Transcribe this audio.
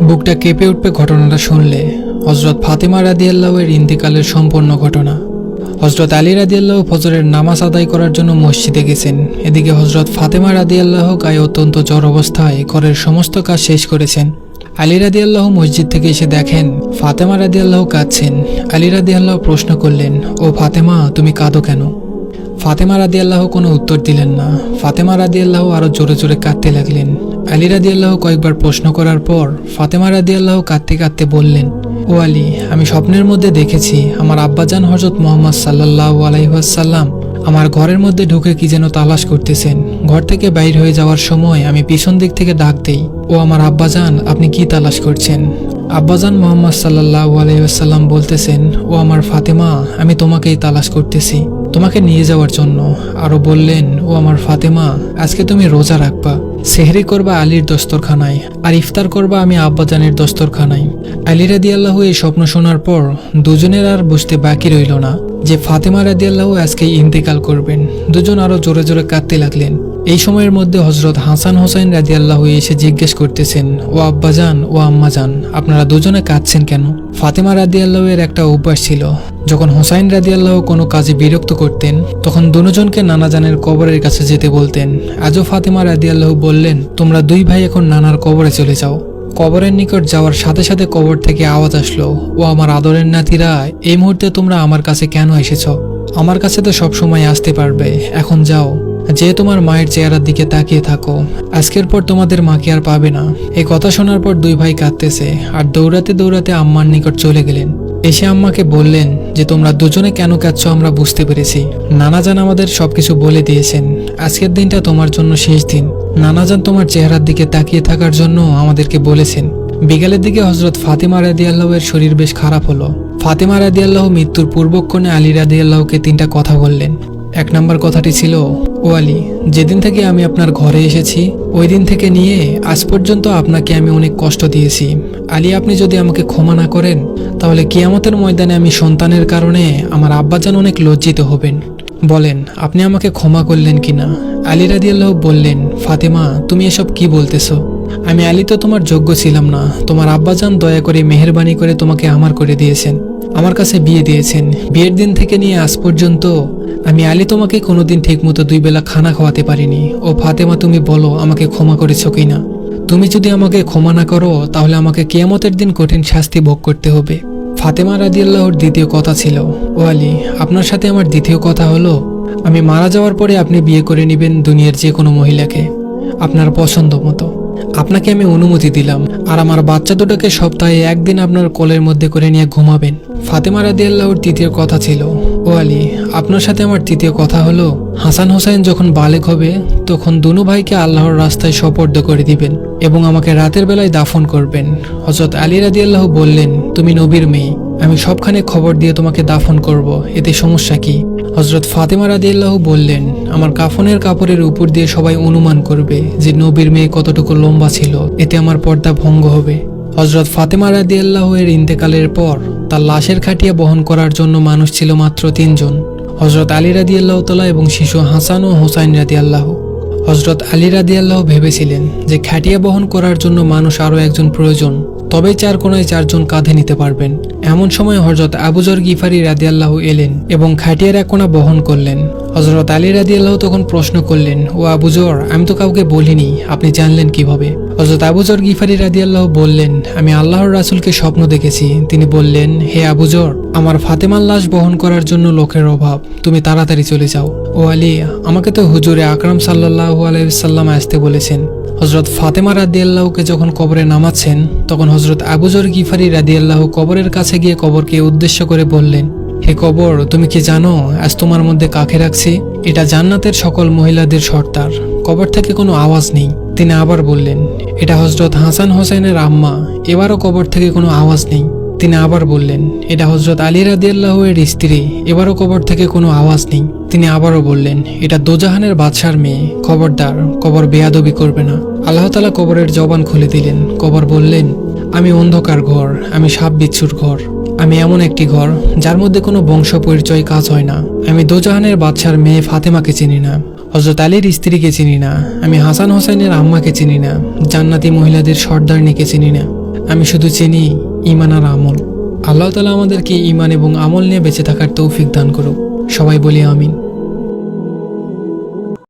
বুকটা কেঁপে উঠবে ঘটনাটা শুনলে। হযরত ফাতেমা রাদিয়াল্লাহু এর ইন্তিকালের সম্পূর্ণ ঘটনা। হযরত আলী রাদিয়াল্লাহু ফজরের নামাজ আদায় করার জন্য মসজিদে গেছেন। এদিকে হযরত ফাতেমা রাদিয়াল্লাহু গায়ে অত্যন্ত জ্বর অবস্থায় ঘরের সমস্ত কাজ শেষ করেছেন। আলী রাদিয়াল্লাহু মসজিদ থেকে এসে দেখেন ফাতেমা রাদিয়াল্লাহু কাঁদছেন। আলী রাদিয়াল্লাহু প্রশ্ন করলেন, ও ফাতেমা, তুমি কাঁদো কেন? ফাতেমা রাদিয়াল্লাহু কোনো উত্তর দিলেন না। ফাতেমা রাদিয়াল্লাহু আরো জোরে জোরে কাঁদতে লাগলেন। আলী রাদিয়াল্লাহু কয়েকবার প্রশ্ন করার পর ফাতেমা রাদিয়াল্লাহু কাঁদতে কাঁদতে বললেন, ও আলী, আমি স্বপ্নের মধ্যে দেখেছি আমার আব্বাজান হযরত মুহাম্মদ সাল্লাল্লাহু আলাইহি ওয়াসাল্লাম আমার ঘরের মধ্যে ঢুকে কি যেন তালাশ করতেছেন। ঘর থেকে বাইর হয়ে যাওয়ার সময় আমি পিছন দিক থেকে ডাক দেই, ও আমার আব্বাজান, আপনি কি তালাশ করছেন? আব্বাজান মুহাম্মদ সাল্লাল্লাহু আলাইহি ওয়াসাল্লাম বলতেছেন, ও আমার ফাতেমা, আমি তোমাকেই তালাশ করতেছি, তোমাকে নিয়ে যাওয়ার জন্য। আরো বললেন, ও আমার ফাতেমা, আজকে তুমি রোজা রাখবা, সেহরি করবা আলীর দস্তরখানায়, আর ইফতার করবা আমি আব্বাজানের দস্তরখানায়। আলী রাদিয়াল্লাহু এই স্বপ্ন শোনার পর দুজনের আর বুঝতে বাকি রইল না যে ফাতেমা রাদিয়াল্লাহু আজকে ইন্তেকাল করবেন। দুজন আরো জোরে জোরে কাঁদতে লাগলেন। এই সময়ের মধ্যে হযরত হাসান হোসাইন রাদিয়াল্লাহু এসে জিজ্ঞেস করতেছেন, ও আব্বাজান, ও আম্মাজান, আপনারা দুজনে কাঁদছেন কেন? ফাতেমা রাদিয়াল্লাহু এর একটা অভ্যাস ছিল, যখন হোসাইন রাদিয়াল্লাহু কোনো কাজে বিরক্ত করতেন তখন দুজনকে নানাজানের কবরের কাছে যেতে বলতেন। আজও ফাতেমা রাদিয়াল্লাহু বললেন, তোমরা দুই ভাই এখন নানার কবরে চলে যাও। কবরের নিকট যাওয়ার সাথে সাথে কবর থেকে আওয়াজ আসলো, ও আমার আদরের নাতিরা, এই মুহূর্তে তোমরা আমার কাছে কেন এসেছ? আমার কাছে তো সব সময় আসতে পারবে, এখন যাও, যে তোমার মায়ের চেহারার দিকে তাকিয়ে থাকো, আজকের পর তোমাদের মাকে আর পাবে না। এই কথা শোনার পর দুই ভাই কাঁদতেছে আর দৌড়াতে দৌড়াতে আম্মার নিকট চলে গেলেন। এসে আম্মাকে বললেন যে তোমরা দুজনে কেন কাঁদছো আমরা বুঝতে পেরেছি। নানাজান আমাদের সবকিছু বলে দিয়েছেন। আজকের দিনটা তোমার জন্য শেষ দিন। নানাজান তোমার চেহারার দিকে তাকিয়ে থাকার জন্য আমাদেরকে বলেছেন। বিকালের দিকে হযরত ফাতেমা রাদিয়াল্লাহু এর শরীর বেশ খারাপ হলো। ফাতেমা রাদিয়াল্লাহু মৃত্যুর পূর্বক্ষণে আলী রাদিয়াল্লাহুকে 3টা কথা বললেন। 1 নম্বর কথাটি ছিল, ও আলী, যেদিন থেকে আমি আপনার ঘরে এসেছি ওই দিন থেকে নিয়ে আজ পর্যন্ত আপনাকে আমি অনেক কষ্ট দিয়েছি। আলী, আপনি যদি আমাকে ক্ষমা না করেন তাহলে কিয়ামতের ময়দানে আমি সন্তানের কারণে আমার আব্বাজান অনেক লজ্জিত হবেন। বলেন আপনি আমাকে ক্ষমা করলেন কিনা? আলী রাদিয়াল্লাহু বললেন, ফাতেমা, তুমি এসব কি বলতেছো? আমি আলী তো তোমার যোগ্য ছিলাম না। তোমার আব্বাজান দয়া করে মেহেরবানি করে তোমাকে আমার করে দিয়েছেন, আমার কাছে বিয়ে দিয়েছেন। বিয়ের দিন থেকে নিয়ে আজ পর্যন্ত আমি আলী তোমাকে কোনোদিন ঠিকমতো 2 বেলা খানা খাওয়াতে পারিনি। ও ফাতেমা, তুমি বলো আমাকে ক্ষমা করেছো কিনা? তুমি যদি আমাকে ক্ষমা না করো তাহলে আমাকে কিয়ামতের দিন কঠিন শাস্তি ভোগ করতে হবে। ফাতেমা রাদিয়াল্লাহুর দ্বিতীয় কথা ছিল, ও আলী, আপনার সাথে আমার দ্বিতীয় কথা হলো, আমি মারা যাওয়ার পরে আপনি বিয়ে করে নেবেন দুনিয়ার যে কোনো মহিলাকে আপনার পছন্দ মতো। আপনাকে আমি অনুমতি দিলাম, আর আমার বাচ্চা দুটোকে সপ্তাহে 1 দিন আপনার কোলের মধ্যে করে নিয়ে ঘুমাবেন। ফাতেমা রাদিয়াল্লাহুর তৃতীয় কথা ছিল, ও আলী, আপনার সাথে আমার তৃতীয় কথা হলো, হাসান হোসেন যখন বালেগ হবে তখন দুনো ভাইকে আল্লাহর রাস্তায় সোপর্দ করে দিবেন এবং আমাকে রাতের বেলায় দাফন করবেন। হযরত আলী রাদিয়াল্লাহু বললেন, তুমি নবীর মেয়ে, আমি সবখানে খবর দিয়ে তোমাকে দাফন করব, এতে সমস্যা কি? হযরত ফাতেমা রাদিয়াল্লাহু বললেন, আমার কাফনের কাপড়ের উপর দিয়ে সবাই অনুমান করবে যে নবীর মেয়ে কতটুকু লম্বা ছিল, এতে আমার পর্দা ভঙ্গ হবে। হযরত ফাতেমা রাদিয়াল্লাহু এর ইন্তেকালের পর তার লাশের খাটিয়া বহন করার জন্য মানুষ ছিল মাত্র 3 জন, হযরত আলী রাদিয়াল্লাহু তাআলা এবং শিশু হাসান ও হোসাইন রাদিয়াল্লাহু। হযরত আলী রাদিয়াল্লাহু ভেবেছিলেন যে খাটিয়া বহন করার জন্য মানুষ আরও একজন প্রয়োজন, তবেই 4 কোণায় 4 জন কাঁধে নিতে পারবেন। এমন সময় হযরত আবু যর গিফারি রাদিয়াল্লাহু এলেন এবং খাটিয়ার 1 কোণা বহন করলেন। হযরত আলী রাদিয়াল্লাহু তখন প্রশ্ন করলেন, ও আবু যর, আমি তো কাউকে বলিনি, আপনি জানলেন কিভাবে? হযরত আবু যর গিফারি রাদিয়াল্লাহু বললেন, আমি আল্লাহর রাসূলকে স্বপ্ন দেখেছি। তিনি বললেন, হে আবু যর, আমার ফাতেমার লাশ বহন করার জন্য লোকের অভাব, তুমি তাড়াতাড়ি চলে যাও। ও আলী, আমাকে তো হুজুরে আকরাম সাল্লাল্লাহু আলাইহি ওয়াসাল্লাম আসতে বলেছেন। হযরত ফাতেমা রাদিয়াল্লাহুকে যখন কবরে নামাচ্ছেন তখন হযরত আবু যর গিফারি রাদিয়াল্লাহু কবরের কাছে গিয়ে কবরকে উদ্দেশ্য করে বললেন, হে কবর, তুমি কি জানো আজ তোমার মধ্যে কাকে রাখছি? এটা জান্নাতের সকল মহিলাদের সর্দার। কবর থেকে কোনো আওয়াজ নেই। তিনি আবার বললেন, এটা হযরত হাসান হোসেনের আম্মা। এবারও কবর থেকে কোনো আওয়াজ নেই। তিনি আবার বললেন, এটা হযরত আলী রাদিয়াল্লাহু এর স্ত্রী। এবারও কবর থেকে কোনো আওয়াজ নেই। তিনি আবারও বললেন, এটা দোজাহানের বাদশার মেয়ে। খবরদার, কবর বেয়াদবি করবে না। আল্লাহ তাআলা কবরের জবান খুলে দিলেন। কবর বললেন, আমি অন্ধকার ঘর, আমি সাপ বিচ্ছুর ঘর, আমি এমন একটি ঘর যার মধ্যে কোনো বংশ পরিচয় কাজ হয় না। আমি দোজাহানের বাদশার মেয়ে ফাতেমাকে চিনি না। হজরত আলীর স্ত্রীকে চিনি না, আমি হাসান হোসেনের আম্মাকে চিনি না, জান্নাতি মহিলাদের সর্দারনিকে চিনি না। আমি শুধু চিনি ঈমান আর আমল। আল্লাহ তাআলা আমাদেরকে ঈমান এবং আমল নিয়ে বেঁচে থাকার তৌফিক দান করুক। সবাই বলি আমিন।